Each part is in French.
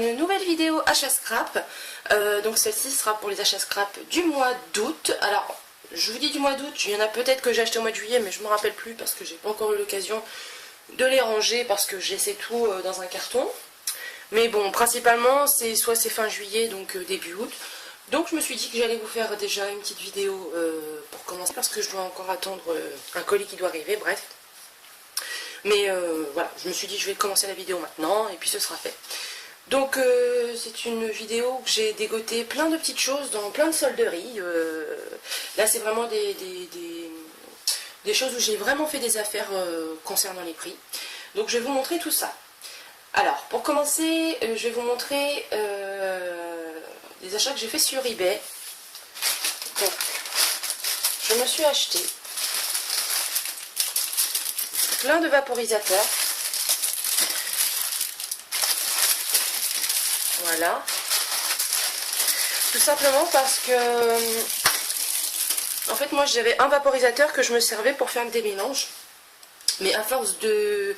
une nouvelle vidéo achat scrap. Donc celle-ci sera pour les achats scrap du mois d'août. Alors je vous dis du mois d'août, il y en a peut-être que j'ai acheté au mois de juillet, mais je me rappelle plus parce que j'ai pas encore eu l'occasion de les ranger parce que j'ai laissé tout dans un carton. Mais bon, principalement c'est fin juillet, donc début août. Donc je me suis dit que j'allais vous faire déjà une petite vidéo pour commencer parce que je dois encore attendre un colis qui doit arriver, bref. Mais voilà, je me suis dit je vais commencer la vidéo maintenant et puis ce sera fait. Donc c'est une vidéo que j'ai dégoté plein de petites choses dans plein de solderies. Là c'est vraiment des choses où j'ai vraiment fait des affaires concernant les prix. Donc je vais vous montrer tout ça. Alors pour commencer, je vais vous montrer les achats que j'ai fait sur eBay. Donc je me suis acheté plein de vaporisateurs. Voilà. Tout simplement parce que en fait moi j'avais un vaporisateur que je me servais pour faire des mélanges. Mais à force de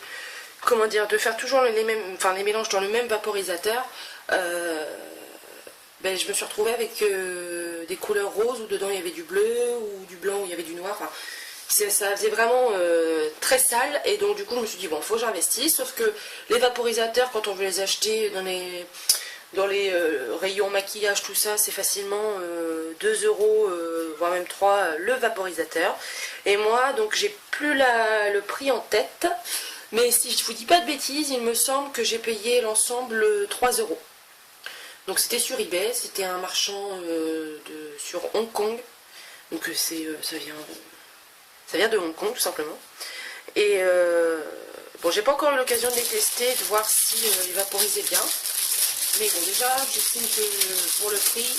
comment dire, de faire toujours les mélanges dans le même vaporisateur, ben, je me suis retrouvée avec des couleurs roses où dedans il y avait du bleu ou du blanc où il y avait du noir. Enfin, ça faisait vraiment très sale et donc du coup je me suis dit bon, faut que j'investisse. Sauf que les vaporisateurs, quand on veut les acheter dans les rayons maquillage, tout ça, c'est facilement 2 €, voire même 3 le vaporisateur. Et moi donc j'ai plus le prix en tête, mais si je vous dis pas de bêtises, il me semble que j'ai payé l'ensemble 3 €. Donc c'était sur eBay, c'était un marchand sur Hong Kong. Donc ça vient de Hong Kong tout simplement. Et bon, j'ai pas encore eu l'occasion de les tester, de voir si ils vaporisaient bien. Mais bon, déjà j'estime que pour le prix,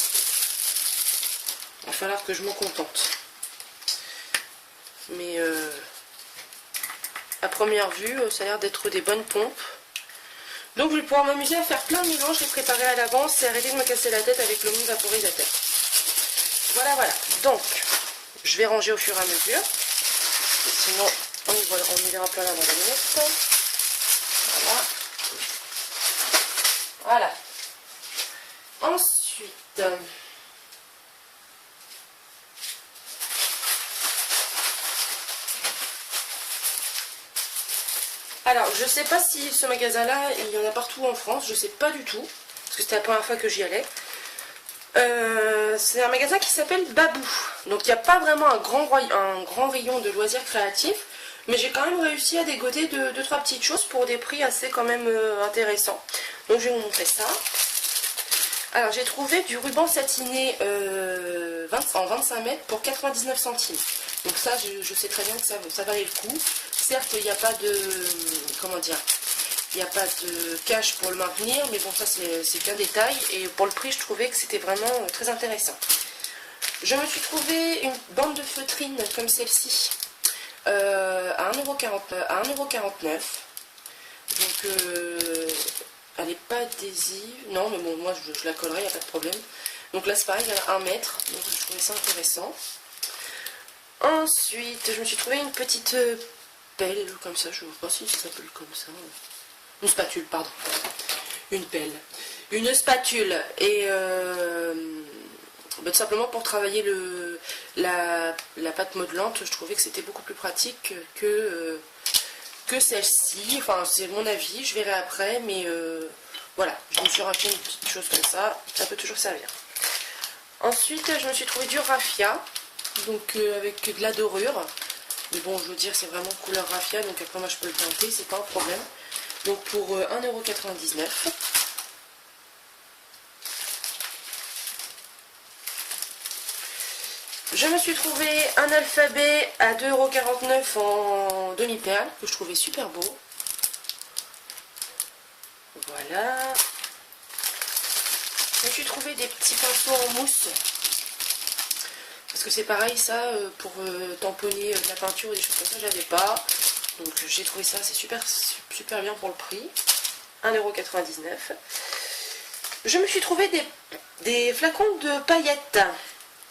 il va falloir que je m'en contente. Mais à première vue, ça a l'air d'être des bonnes pompes. Donc je vais pouvoir m'amuser à faire plein de mélanges, les préparer à l'avance et arrêter de me casser la tête avec le monde vaporisateur. Voilà, voilà. Donc, je vais ranger au fur et à mesure. Sinon, on y verra plein la minute. Voilà. Voilà. Ensuite, alors je sais pas si ce magasin là il y en a partout en France, je sais pas du tout parce que c'était la première fois que j'y allais. C'est un magasin qui s'appelle Babou, donc il n'y a pas vraiment un grand rayon de loisirs créatifs, mais j'ai quand même réussi à dégoter 2-3 petites choses pour des prix assez quand même intéressants. Donc je vais vous montrer ça. Alors j'ai trouvé du ruban satiné en 25 mètres pour 99 centimes. Donc ça je sais très bien que ça valait le coup. Certes il n'y a pas de, comment dire, il n'y a pas de cache pour le maintenir, mais bon ça c'est qu'un détail. Et pour le prix je trouvais que c'était vraiment très intéressant. Je me suis trouvé une bande de feutrine comme celle-ci à 1,49 €. Donc elle n'est pas adhésive, non mais bon moi je la collerai, il n'y a pas de problème. Donc là c'est pareil, il y en a 1 mètre, donc je trouvais ça intéressant. Ensuite je me suis trouvé une petite pelle comme ça, je ne sais pas si ça s'appelle comme ça. Une spatule, pardon. Une pelle. Une spatule. Et tout simplement pour travailler la pâte modelante, je trouvais que c'était beaucoup plus pratique que celle-ci. Enfin, c'est mon avis, je verrai après, mais voilà, je me suis racheté une petite chose comme ça peut toujours servir. Ensuite, je me suis trouvé du raffia, donc avec de la dorure. Mais bon, je veux dire, c'est vraiment couleur raffia, donc après moi je peux le teinter, c'est pas un problème. Donc pour 1,99 €. Je me suis trouvé un alphabet à 2,49 € en demi-perle, que je trouvais super beau. Voilà. Je me suis trouvé des petits pinceaux en mousse. Parce que c'est pareil, ça, pour tamponner de la peinture ou des choses comme ça, j'avais pas. Donc j'ai trouvé ça, c'est super bien pour le prix. 1,99 €. Je me suis trouvé des flacons de paillettes.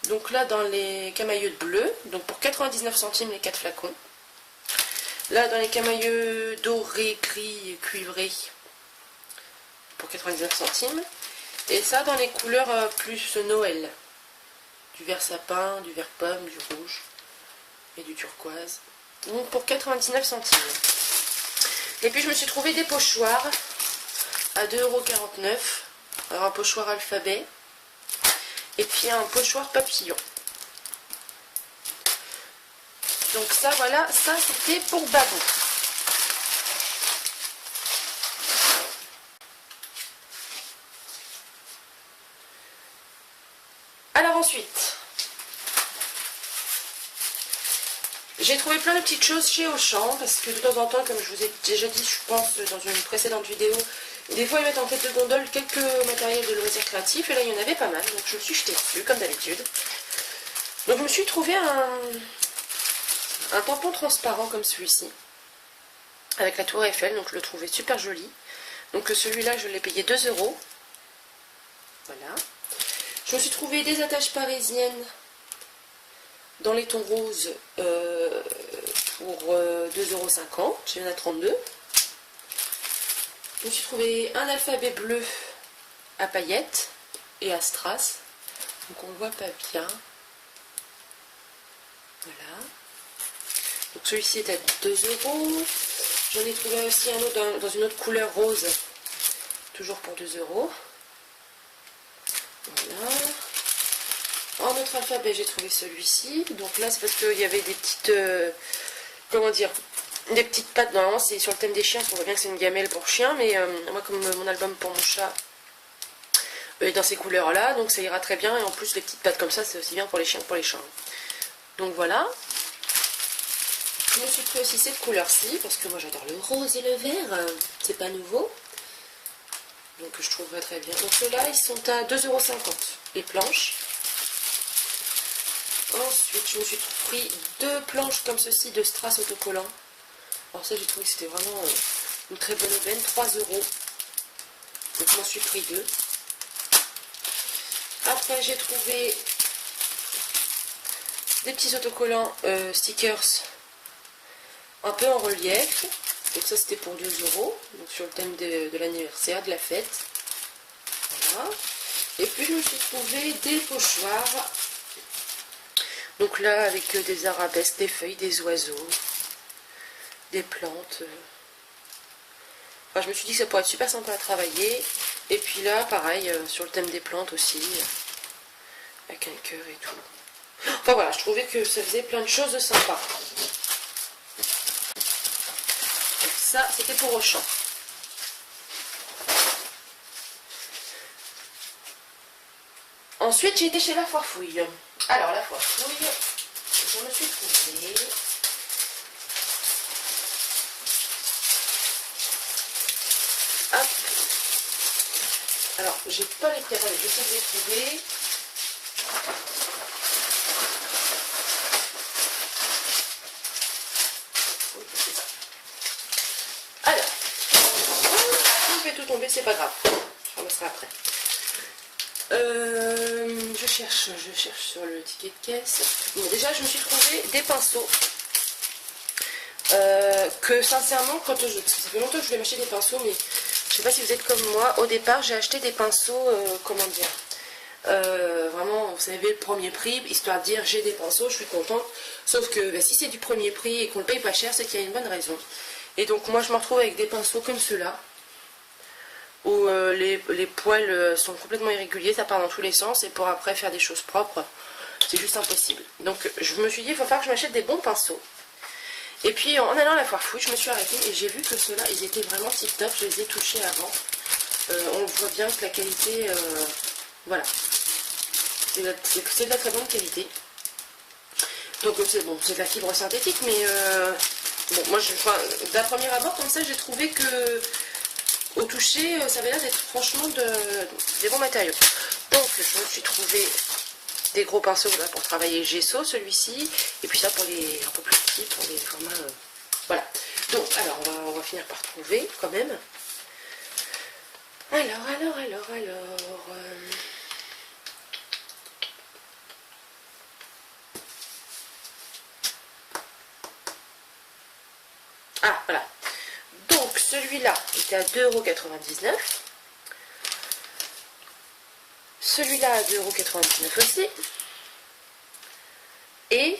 Donc là dans les camailleux bleus, donc pour 99 centimes les 4 flacons. Là dans les camailleux dorés, gris, cuivrés, pour 99 centimes. Et ça dans les couleurs plus Noël. Du vert sapin, du vert pomme, du rouge et du turquoise. Donc pour 99 centimes. Et puis je me suis trouvé des pochoirs à 2,49 €. Alors un pochoir alphabet. Et puis un pochoir papillon. Donc ça voilà, ça c'était pour Babou. Alors ensuite, j'ai trouvé plein de petites choses chez Auchan, parce que de temps en temps, comme je vous ai déjà dit, je pense, dans une précédente vidéo, des fois ils mettent en tête de gondole quelques matériels de loisirs créatifs, et là il y en avait pas mal, donc je me suis jetée dessus, comme d'habitude. Donc je me suis trouvé un tampon transparent comme celui-ci, avec la tour Eiffel, donc je le trouvais super joli. Donc celui-là, je l'ai payé 2 €. Voilà. Je me suis trouvé des attaches parisiennes dans les tons roses pour 2,50 €. J'en ai 32. Je me suis trouvé un alphabet bleu à paillettes et à strass. Donc on ne voit pas bien. Voilà. Donc celui-ci est à 2 €. J'en ai trouvé aussi un autre dans une autre couleur rose. Toujours pour 2 €. Voilà. En autre alphabet, j'ai trouvé celui-ci. Donc là, c'est parce qu'il y avait des petites... comment dire, des petites pattes. Normalement, c'est sur le thème des chiens. On voit bien que c'est une gamelle pour chien. Mais moi, comme mon album pour mon chat est dans ces couleurs-là, donc ça ira très bien. Et en plus, les petites pattes comme ça, c'est aussi bien pour les chiens que pour les chats. Donc voilà. Je me suis pris aussi cette couleur-ci, parce que moi, j'adore le rose et le vert. C'est pas nouveau. Donc je trouverai très bien. Donc ceux-là, ils sont à 2,50 € les planches. Ensuite, je me suis pris 2 planches comme ceci de strass autocollant. Alors ça, j'ai trouvé que c'était vraiment une très bonne aubaine. 3 €. Donc je m'en suis pris 2. Après, j'ai trouvé des petits autocollants stickers un peu en relief. Donc ça, c'était pour 2 €. Donc sur le thème de l'anniversaire, de la fête. Voilà. Et puis, je me suis trouvé des pochoirs. Donc là, avec des arabesques, des feuilles, des oiseaux, des plantes. Enfin, je me suis dit que ça pourrait être super sympa à travailler. Et puis là, pareil, sur le thème des plantes aussi, avec un cœur et tout. Enfin voilà, je trouvais que ça faisait plein de choses sympas. Donc ça, c'était pour Auchan. Ensuite, j'ai été chez la foire fouille. Alors, la foire fouille, je me suis trouvée hop. Alors, j'ai pas les pieds, je sais que j'ai trouvé. Alors, si je vais tout tomber, c'est pas grave. Je ramasserai après. Je cherche sur le ticket de caisse. Bon, déjà, je me suis trouvé des pinceaux. Que sincèrement, parce que ça fait longtemps que je voulais m'acheter des pinceaux, mais je sais pas si vous êtes comme moi. Au départ, j'ai acheté des pinceaux, comment dire, vraiment, vous savez, le premier prix, histoire de dire j'ai des pinceaux, je suis contente. Sauf que bah, si c'est du premier prix et qu'on le paye pas cher, c'est qu'il y a une bonne raison. Et donc, moi, je me retrouve avec des pinceaux comme ceux-là, où les poils sont complètement irréguliers, ça part dans tous les sens, et pour après faire des choses propres, c'est juste impossible. Donc je me suis dit, il va falloir que je m'achète des bons pinceaux. Et puis en allant à la foire fouille, je me suis arrêtée et j'ai vu que ceux-là, ils étaient vraiment tip top, je les ai touchés avant. On voit bien que la qualité, voilà, c'est de la très bonne qualité. Donc c'est bon, c'est de la fibre synthétique, mais bon, moi, d'un premier abord, comme ça, j'ai trouvé que au toucher, ça avait l'air d'être franchement des bons matériaux. Donc, je me suis trouvé des gros pinceaux là, pour travailler le gesso, celui-ci. Et puis ça pour les un peu plus petits, pour les formats... voilà. Donc, alors, on va finir par trouver quand même. Alors... Ah, voilà. Donc, celui-là était à 2,99 €. Celui-là à 2,99 € aussi. Et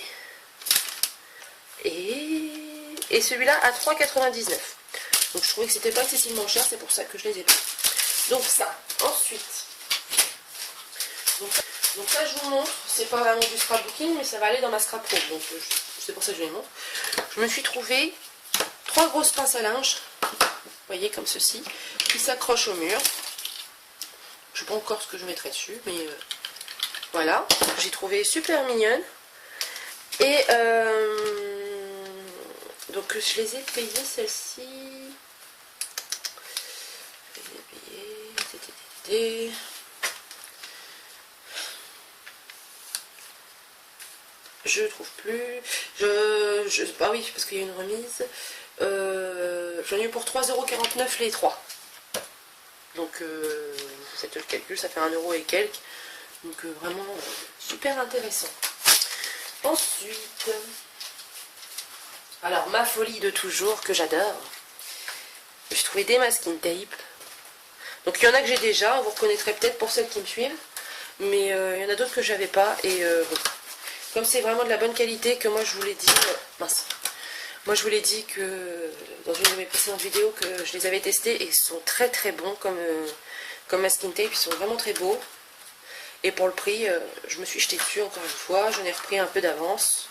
celui-là à 3,99 €. Donc je trouvais que c'était pas excessivement cher, c'est pour ça que je les ai pris. Donc ça, ensuite. Donc là je vous montre, c'est pas vraiment du scrapbooking, mais ça va aller dans ma scrap pro. Donc c'est pour ça que je les montre. Je me suis trouvé 3 grosses pinces à linge, vous voyez comme ceci, qui s'accrochent au mur. Je sais pas encore ce que je mettrai dessus, mais voilà. J'ai trouvé super mignonne. Et donc je les ai payées celles-ci. Je trouve plus. Ah oui, parce qu'il y a une remise. J'en ai eu pour 3,49 € les 3. Donc vous faites le calcul, ça fait 1 € et quelques. Donc vraiment super intéressant. Ensuite, alors ma folie de toujours que j'adore, j'ai trouvé des masking tape. Donc il y en a que j'ai déjà, vous reconnaîtrez peut-être pour celles qui me suivent, mais il y en a d'autres que j'avais pas. Et bon, comme c'est vraiment de la bonne qualité, que moi je vous l'ai dit, mince, moi je vous l'ai dit que dans une de mes précédentes vidéos que je les avais testés et ils sont très très bons comme masking tape, ils sont vraiment très beaux. Et pour le prix, je me suis jetée dessus encore une fois, j'en ai repris un peu d'avance.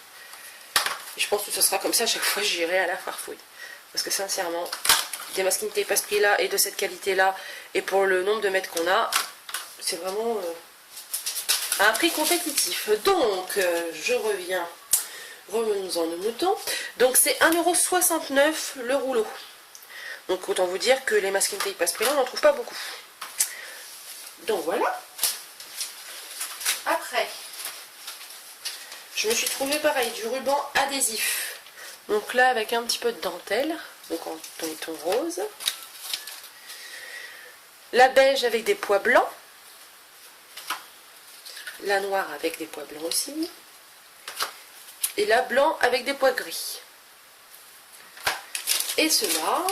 Et je pense que ce sera comme ça à chaque fois, j'irai à la farfouille. Parce que sincèrement, des masking tape à ce prix-là et de cette qualité-là, et pour le nombre de mètres qu'on a, c'est vraiment à un prix compétitif. Donc, je reviens. Revenons-en aux moutons. Donc, c'est 1,69 € le rouleau. Donc, autant vous dire que les masking tape à ce prix-là, on n'en trouve pas beaucoup. Donc, voilà. Après, je me suis trouvé pareil, du ruban adhésif. Donc là, avec un petit peu de dentelle, donc en ton rose. La beige avec des pois blancs. La noire avec des pois blancs aussi. Et la blanc avec des pois gris. Et cela,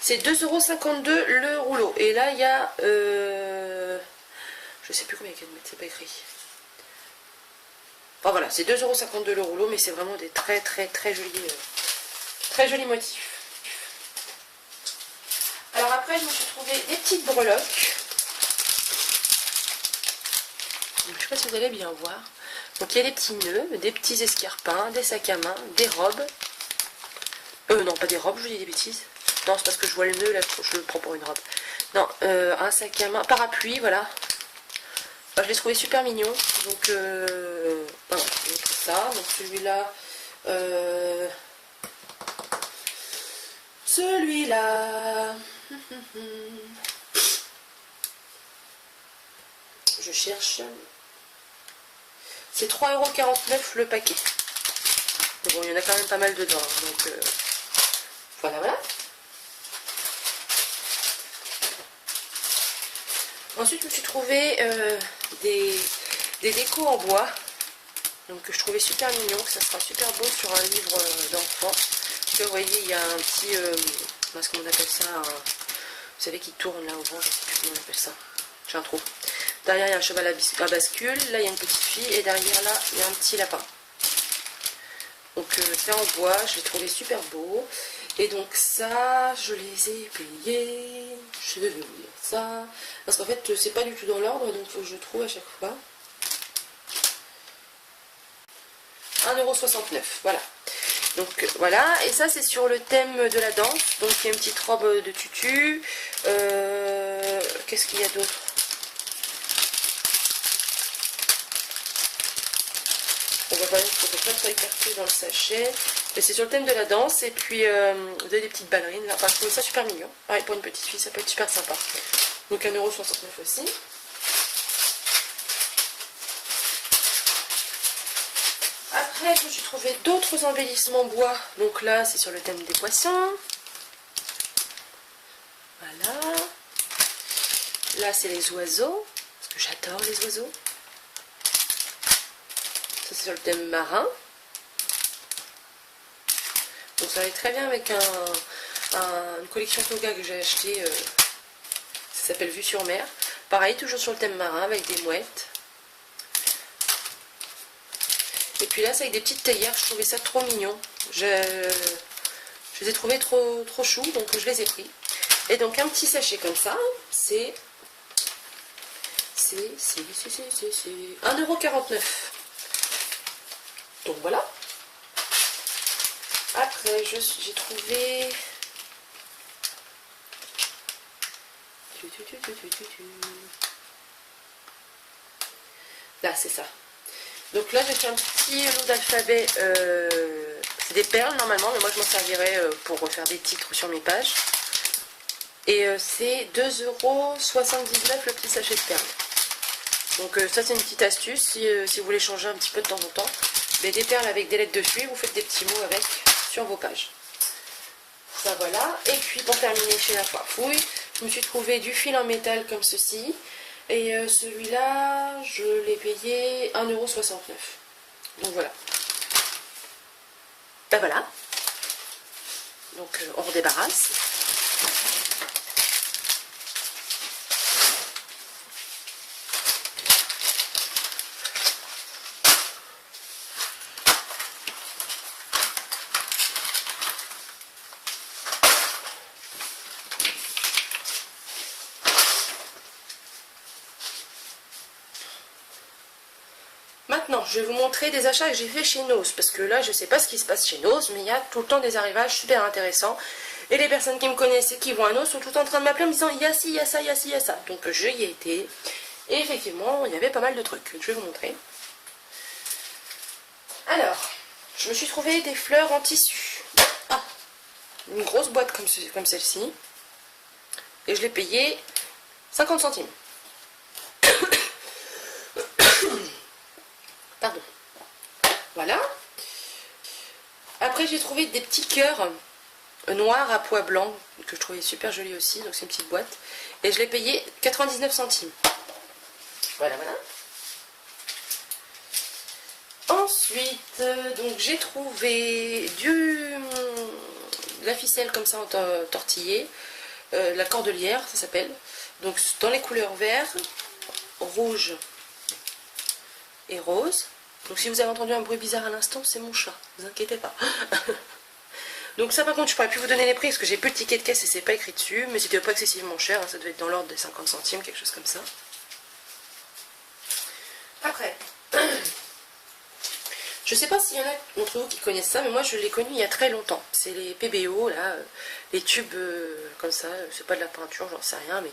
c'est 2,52 € le rouleau. Et là, il y a... je sais plus combien il y a de mètres, c'est pas écrit. Enfin voilà, c'est 2,52 € le rouleau, mais c'est vraiment des très jolis motifs. Alors après, je me suis trouvé des petites breloques. Donc, je sais pas si vous allez bien voir. Donc il y a des petits nœuds, des petits escarpins, des sacs à main, des robes. Non, pas des robes, je vous dis des bêtises. Non, c'est parce que je vois le nœud, là, je le prends pour une robe. Non, un sac à main, parapluie, voilà. Enfin, je l'ai trouvé super mignon. Donc, voilà, ça. Donc celui-là, je cherche. C'est 3,49 € le paquet. Mais bon, il y en a quand même pas mal dedans. Donc, voilà. Ensuite, je me suis trouvé des décos en bois. Donc, que je trouvais super mignon. Que ça sera super beau sur un livre d'enfant. Vous voyez, il y a un petit... comment on appelle ça vous savez, qui tourne là au vent. Je sais plus comment on appelle ça. J'ai un trou. Derrière, il y a un cheval à bascule. Là, il y a une petite fille. Et derrière, là, il y a un petit lapin. Donc, c'est en bois. Je l'ai trouvé super beau. Et donc, ça, je les ai payés. Je vais vous dire ça. Parce qu'en fait, c'est pas du tout dans l'ordre. Donc, il faut que je trouve à chaque fois. 1,69 €. Voilà. Donc, voilà. Et ça, c'est sur le thème de la danse. Donc, il y a une petite robe de tutu. Qu'est-ce qu'il y a d'autre? On va pas être écarté dans le sachet. Mais c'est sur le thème de la danse. Et puis, vous avez des petites ballerines là. Enfin, je trouve ça super mignon. Pareil, pour une petite fille, ça peut être super sympa. Donc, 1,69 € aussi. Après, je me suis trouvé d'autres embellissements bois. Donc là, c'est sur le thème des poissons. Voilà. Là, c'est les oiseaux. Parce que j'adore les oiseaux. Ça, c'est sur le thème marin. Donc ça va très bien avec une collection Toga que j'ai acheté. Ça s'appelle Vue sur mer. Pareil, toujours sur le thème marin avec des mouettes. Et puis là, c'est avec des petites théières. Je trouvais ça trop mignon. Je les ai trouvés trop choux, donc je les ai pris. Et donc un petit sachet comme ça, c'est 1,49 €. Donc voilà. Après, j'ai trouvé... Là, c'est ça. Donc là, j'ai fait un petit lot d'alphabet. C'est des perles normalement, mais moi je m'en servirai pour refaire des titres sur mes pages. Et c'est 2,79 € le petit sachet de perles. Donc ça, c'est une petite astuce si vous voulez changer un petit peu de temps en temps. Mais des perles avec des lettres dessus, vous faites des petits mots avec sur vos pages. Ça voilà. Et puis pour terminer chez La Farfouille, je me suis trouvé du fil en métal comme ceci. Et celui-là, je l'ai payé 1,69 €. Donc voilà. Ben voilà. Donc on redébarrasse. Maintenant, je vais vous montrer des achats que j'ai fait chez Nose, parce que là, je ne sais pas ce qui se passe chez Nose, mais il y a tout le temps des arrivages super intéressants. Et les personnes qui me connaissent et qui vont à Nose sont tout en train de m'appeler en me disant il y a ci, il y a ça, il y a ci, il y a ça. Donc j'y ai été. Et effectivement, il y avait pas mal de trucs. Je vais vous montrer. Alors, je me suis trouvé des fleurs en tissu. Ah, une grosse boîte comme celle-ci. Et je l'ai payé 50 centimes. Pardon. Voilà. Après, j'ai trouvé des petits cœurs noirs à pois blanc que je trouvais super jolis aussi. Donc, c'est une petite boîte. Et je l'ai payé 99 centimes. Voilà, voilà. Ensuite, donc j'ai trouvé de la ficelle comme ça en tortillé. La cordelière, ça s'appelle. Donc, dans les couleurs vert, rouge et rose. Donc si vous avez entendu un bruit bizarre à l'instant, c'est mon chat, ne vous inquiétez pas. Donc ça par contre je pourrais plus vous donner les prix parce que j'ai plus le ticket de caisse et c'est pas écrit dessus, mais c'était pas excessivement cher, hein, ça devait être dans l'ordre des 50 centimes, quelque chose comme ça. Après, je sais pas s'il y en a d'entre vous qui connaissent ça, mais moi je l'ai connu il y a très longtemps. C'est les PBO là, les tubes comme ça, c'est pas de la peinture, j'en sais rien, mais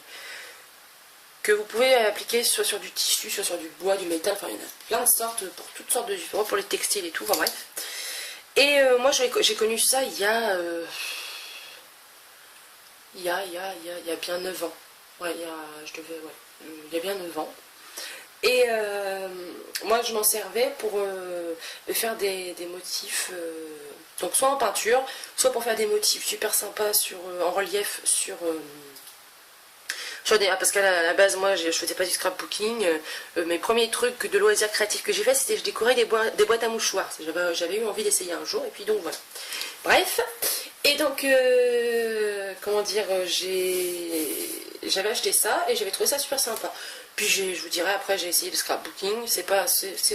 que vous pouvez appliquer soit sur du tissu, soit sur du bois, du métal, enfin il y en a plein de sortes, pour toutes sortes de différents, pour les textiles et tout, enfin bref. Et moi j'ai connu ça il y a bien 9 ans. Ouais, il y a bien 9 ans. Et moi je m'en servais pour faire des motifs, donc soit en peinture, soit pour faire des motifs super sympas en relief sur... parce qu'à la base, moi, je faisais pas du scrapbooking. Mes premiers trucs de loisirs créatifs que j'ai fait, c'était je décorais des boîtes à mouchoirs. J'avais eu envie d'essayer un jour, et puis donc voilà. Bref, et donc, comment dire, j'avais acheté ça, et j'avais trouvé ça super sympa. Puis je vous dirai, après j'ai essayé le scrapbooking, ces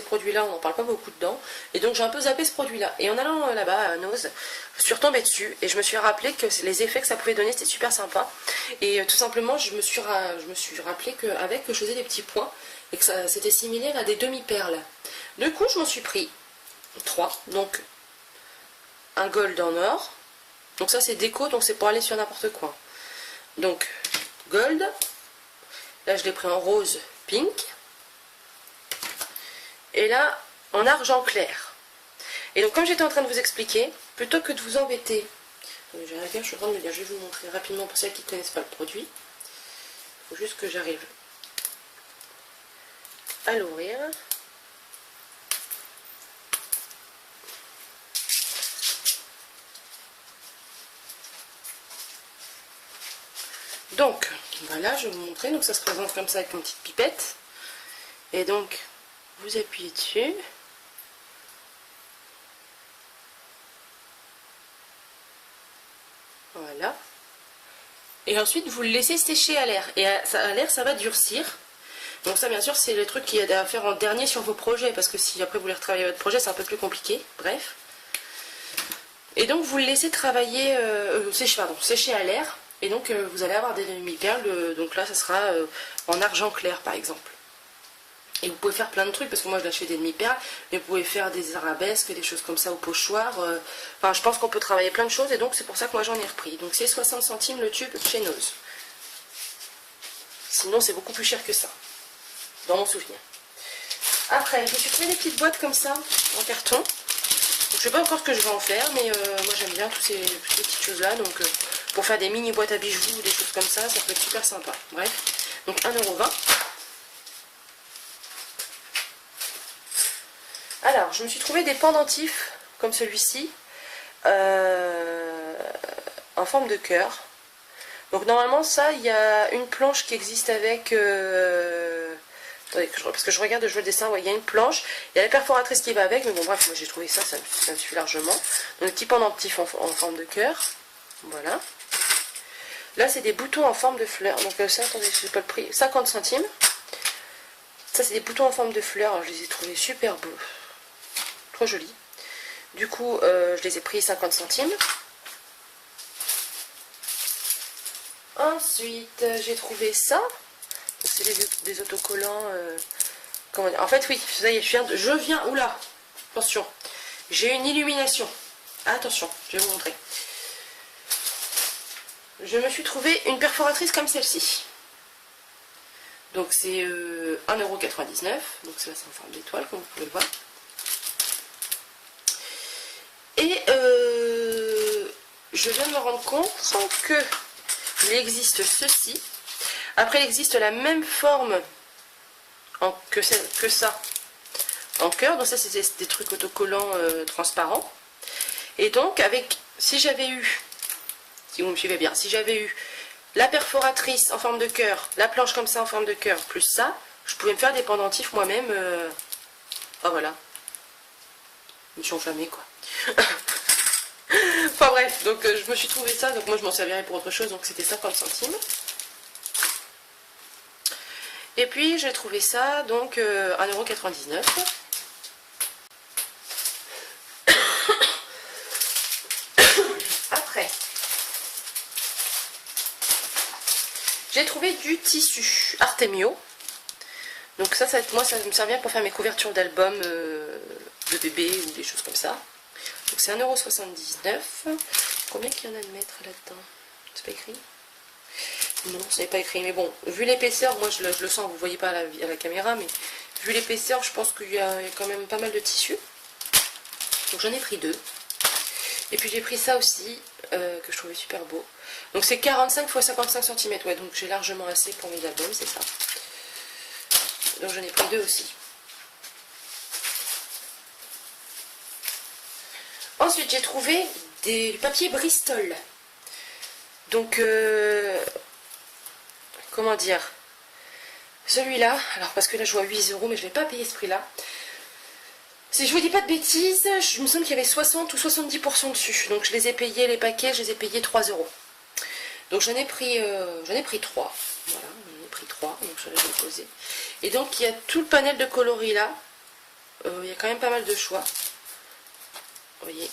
produits-là, on n'en parle pas beaucoup dedans, et donc j'ai un peu zappé ce produit-là. Et en allant là-bas à Nose, je suis retombée dessus, et je me suis rappelé que les effets que ça pouvait donner, c'était super sympa. Et tout simplement, je me suis rappelé qu'avec, je faisais des petits points, et que c'était similaire à des demi-perles. Du coup, je m'en suis pris 3, donc un gold en or, donc ça c'est déco, donc c'est pour aller sur n'importe quoi. Donc, gold. Là, je l'ai pris en rose pink. Et là, en argent clair. Et donc, comme j'étais en train de vous expliquer, plutôt que de vous embêter, je suis en train de me dire, je vais vous montrer rapidement pour celles qui ne connaissent pas le produit. Il faut juste que j'arrive à l'ouvrir. Donc, voilà, je vais vous montrer. Donc, ça se présente comme ça avec une petite pipette. Et donc, vous appuyez dessus. Voilà. Et ensuite vous le laissez sécher à l'air. Et à l'air ça va durcir. Donc ça bien sûr c'est le truc qu'il y a à faire en dernier sur vos projets. Parce que si après vous voulez retravailler votre projet c'est un peu plus compliqué. Bref. Et donc vous le laissez travailler, sécher à l'air. Et donc vous allez avoir des demi-perles. Donc là ça sera en argent clair par exemple. Et vous pouvez faire plein de trucs, parce que moi je l'achète des demi-perles, mais vous pouvez faire des arabesques, des choses comme ça au pochoir. Enfin, je pense qu'on peut travailler plein de choses, et donc c'est pour ça que moi j'en ai repris. Donc c'est 60 centimes le tube chez Noz. Sinon c'est beaucoup plus cher que ça, dans mon souvenir. Après, je me suis trouvé des petites boîtes comme ça, en carton. Donc, je sais pas encore ce que je vais en faire, mais moi j'aime bien toutes ces petites choses-là. Donc pour faire des mini boîtes à bijoux ou des choses comme ça, ça peut être super sympa. Bref, donc 1,20 €. Alors, je me suis trouvé des pendentifs comme celui-ci en forme de cœur. Donc normalement ça, il y a une planche qui existe avec... Attendez, parce que je regarde, je vois le dessin, ouais, il y a une planche, il y a la perforatrice qui va avec, mais bon bref, moi j'ai trouvé ça, ça me suffit largement. Donc des petits pendentifs en forme de cœur, voilà. Là c'est des boutons en forme de fleurs, donc ça, attendez, je sais pas le prix, 50 centimes. Ça c'est des boutons en forme de fleurs, alors, je les ai trouvés super beaux. Trop joli. Du coup, je les ai pris 50 centimes. Ensuite, j'ai trouvé ça. C'est des autocollants. Comment dire. En fait, oui, ça y est, je viens. Oula, attention. J'ai une illumination. Attention, je vais vous montrer. Je me suis trouvé une perforatrice comme celle-ci. Donc c'est 1,99 €. Donc ça, c'est en forme d'étoile, comme vous pouvez le voir. Et je viens de me rendre compte qu'il existe ceci. Après, il existe la même forme que ça en cœur. Donc ça, c'est des trucs autocollants transparents. Et donc, si j'avais eu, si vous me suivez bien, si j'avais eu la perforatrice en forme de cœur, la planche comme ça en forme de cœur, plus ça, je pouvais me faire des pendentifs moi-même. Enfin voilà. Je me suis enflammée quoi. Enfin bref, donc je me suis trouvé ça, donc moi je m'en servirais pour autre chose, donc c'était 50 centimes. Et puis j'ai trouvé ça, donc 1,99 €. Après, j'ai trouvé du tissu Artemio. Donc ça moi ça me sert bien pour faire mes couvertures d'albums de bébé ou des choses comme ça. Donc c'est 1,79 €. Combien qu'il y en a de mètres là-dedans? C'est pas écrit? Non, ce n'est pas écrit. Mais bon, vu l'épaisseur, moi je le sens, vous ne voyez pas à la caméra, mais vu l'épaisseur, je pense qu'il y a quand même pas mal de tissu. Donc j'en ai pris 2. Et puis j'ai pris ça aussi, que je trouvais super beau. Donc c'est 45 x 55 cm. Ouais, donc j'ai largement assez pour mes albums, c'est ça. Donc j'en ai pris 2 aussi. Ensuite, j'ai trouvé du papier Bristol. Donc, comment dire, celui-là, alors parce que là je vois 8 €, mais je ne vais pas payer ce prix-là. Si je vous dis pas de bêtises, je me semble qu'il y avait 60 ou 70% dessus. Donc je les ai payés, les paquets, je les ai payés 3 €. Donc j'en ai pris 3. Voilà, j'en ai pris 3, donc je vais les poser. Et donc il y a tout le panel de coloris là. Il y a quand même pas mal de choix. Vous voyez.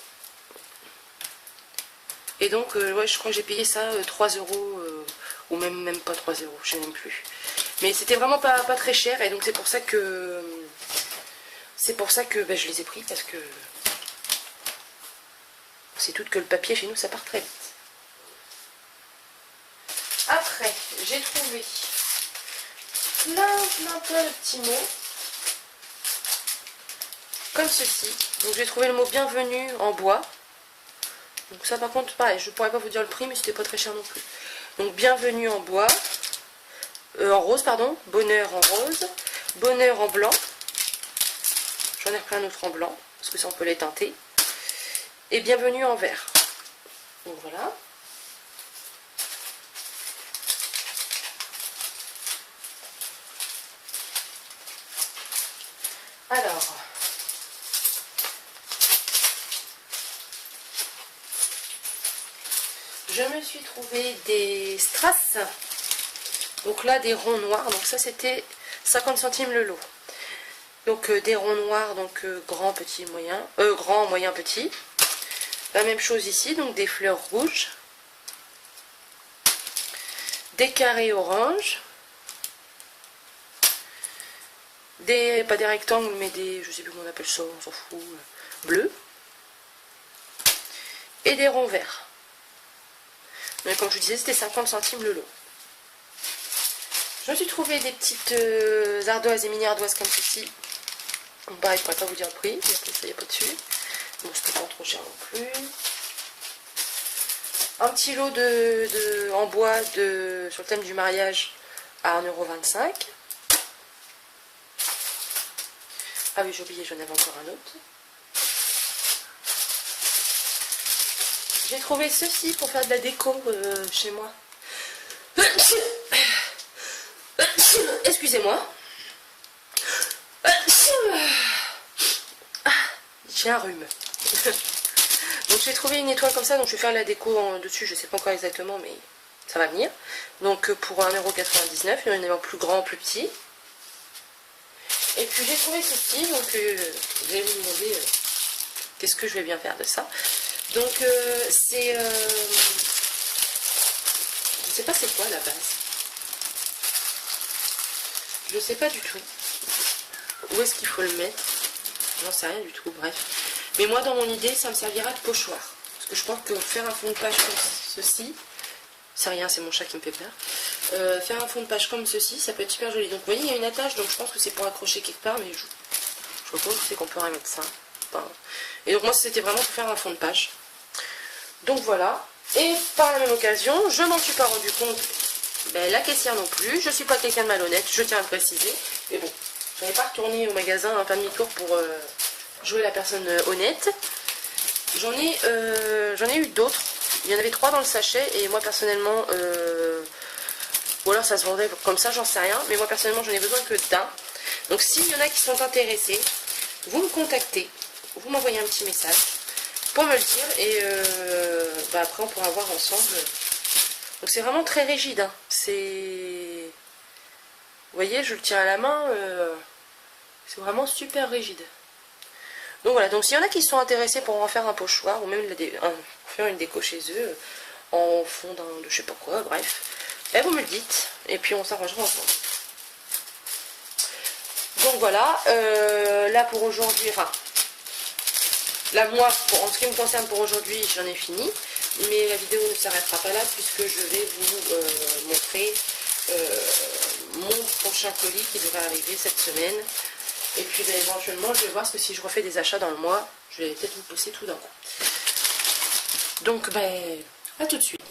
Et donc, ouais, je crois que j'ai payé ça 3 €, ou même pas 3 €, je sais même plus. Mais c'était vraiment pas très cher, et donc c'est pour ça que ben, je les ai pris, parce que c'est tout que le papier chez nous, ça part très vite. Après, j'ai trouvé plein de petits mots, comme ceci. Donc j'ai trouvé le mot bienvenue en bois. Donc ça par contre, pareil, je pourrais pas vous dire le prix, mais c'était pas très cher non plus. Donc bienvenue en bois, en rose pardon, bonheur en rose, bonheur en blanc. J'en ai repris un autre en blanc, parce que ça on peut les teinter. Et bienvenue en vert. Donc voilà. Alors, je me suis trouvé des strass. Donc là, des ronds noirs. Donc ça, c'était 50 centimes le lot. Donc des ronds noirs, donc grand, petit, moyen. Grand, moyen, petit. La même chose ici, donc des fleurs rouges. Des carrés orange. Pas des rectangles, mais des, je sais plus comment on appelle ça, on s'en fout, bleus. Et des ronds verts. Mais comme je vous disais, c'était 50 centimes le lot. Je me suis trouvé des petites ardoises et mini ardoises comme ceci. Donc pareil, je ne pourrais pas vous dire le prix, ça il n'y a pas dessus. Bon, c'était pas trop cher non plus. Un petit lot en bois sur le thème du mariage à 1,25 €. Ah oui, j'ai oublié, j'en avais encore un autre. J'ai trouvé ceci pour faire de la déco chez moi. Excusez-moi. J'ai un rhume. Donc j'ai trouvé une étoile comme ça, donc je vais faire la déco dessus, je sais pas encore exactement, mais ça va venir. Donc pour 1,99 €, il y en a un plus grand, plus petit. Et puis j'ai trouvé ceci, donc vous allez vous demander qu'est-ce que je vais bien faire de ça. Donc c'est... je sais pas c'est quoi la base. Je sais pas du tout. Où est-ce qu'il faut le mettre? J'en sais rien du tout, bref. Mais moi dans mon idée ça me servira de pochoir. Parce que je pense que faire un fond de page comme ceci, c'est rien, c'est mon chat qui me fait peur. Faire un fond de page comme ceci, ça peut être super joli. Donc vous voyez il y a une attache, donc je pense que c'est pour accrocher quelque part, mais je vois pas où c'est qu'on peut remettre ça. Enfin, et donc moi c'était vraiment pour faire un fond de page. Donc voilà. Et par la même occasion, je m'en suis pas rendu compte, la caissière non plus, je suis pas quelqu'un de malhonnête, je tiens à le préciser. Mais bon, je n'avais pas retourné au magasin un pas demi-tour pour jouer la personne honnête. J'en ai eu d'autres. Il y en avait 3 dans le sachet et moi personnellement, ou alors ça se vendait comme ça, j'en sais rien. Mais moi personnellement, j'en ai besoin que d'un. Donc s'il y en a qui sont intéressés, vous me contactez, vous m'envoyez un petit message pour me le dire et après on pourra voir ensemble. Donc c'est vraiment très rigide. Hein. C'est, vous voyez, je le tiens à la main. C'est vraiment super rigide. Donc voilà, donc s'il y en a qui sont intéressés pour en faire un pochoir ou même faire une déco chez eux en fond de je sais pas quoi, bref, vous me le dites et puis on s'arrangera ensemble. Donc voilà, là pour aujourd'hui, enfin là moi en ce qui me concerne pour aujourd'hui j'en ai fini, mais la vidéo ne s'arrêtera pas là puisque je vais vous montrer mon prochain colis qui devrait arriver cette semaine. Et puis éventuellement je vais voir que si je refais des achats dans le mois, je vais peut-être vous poster tout d'un coup. Donc à tout de suite.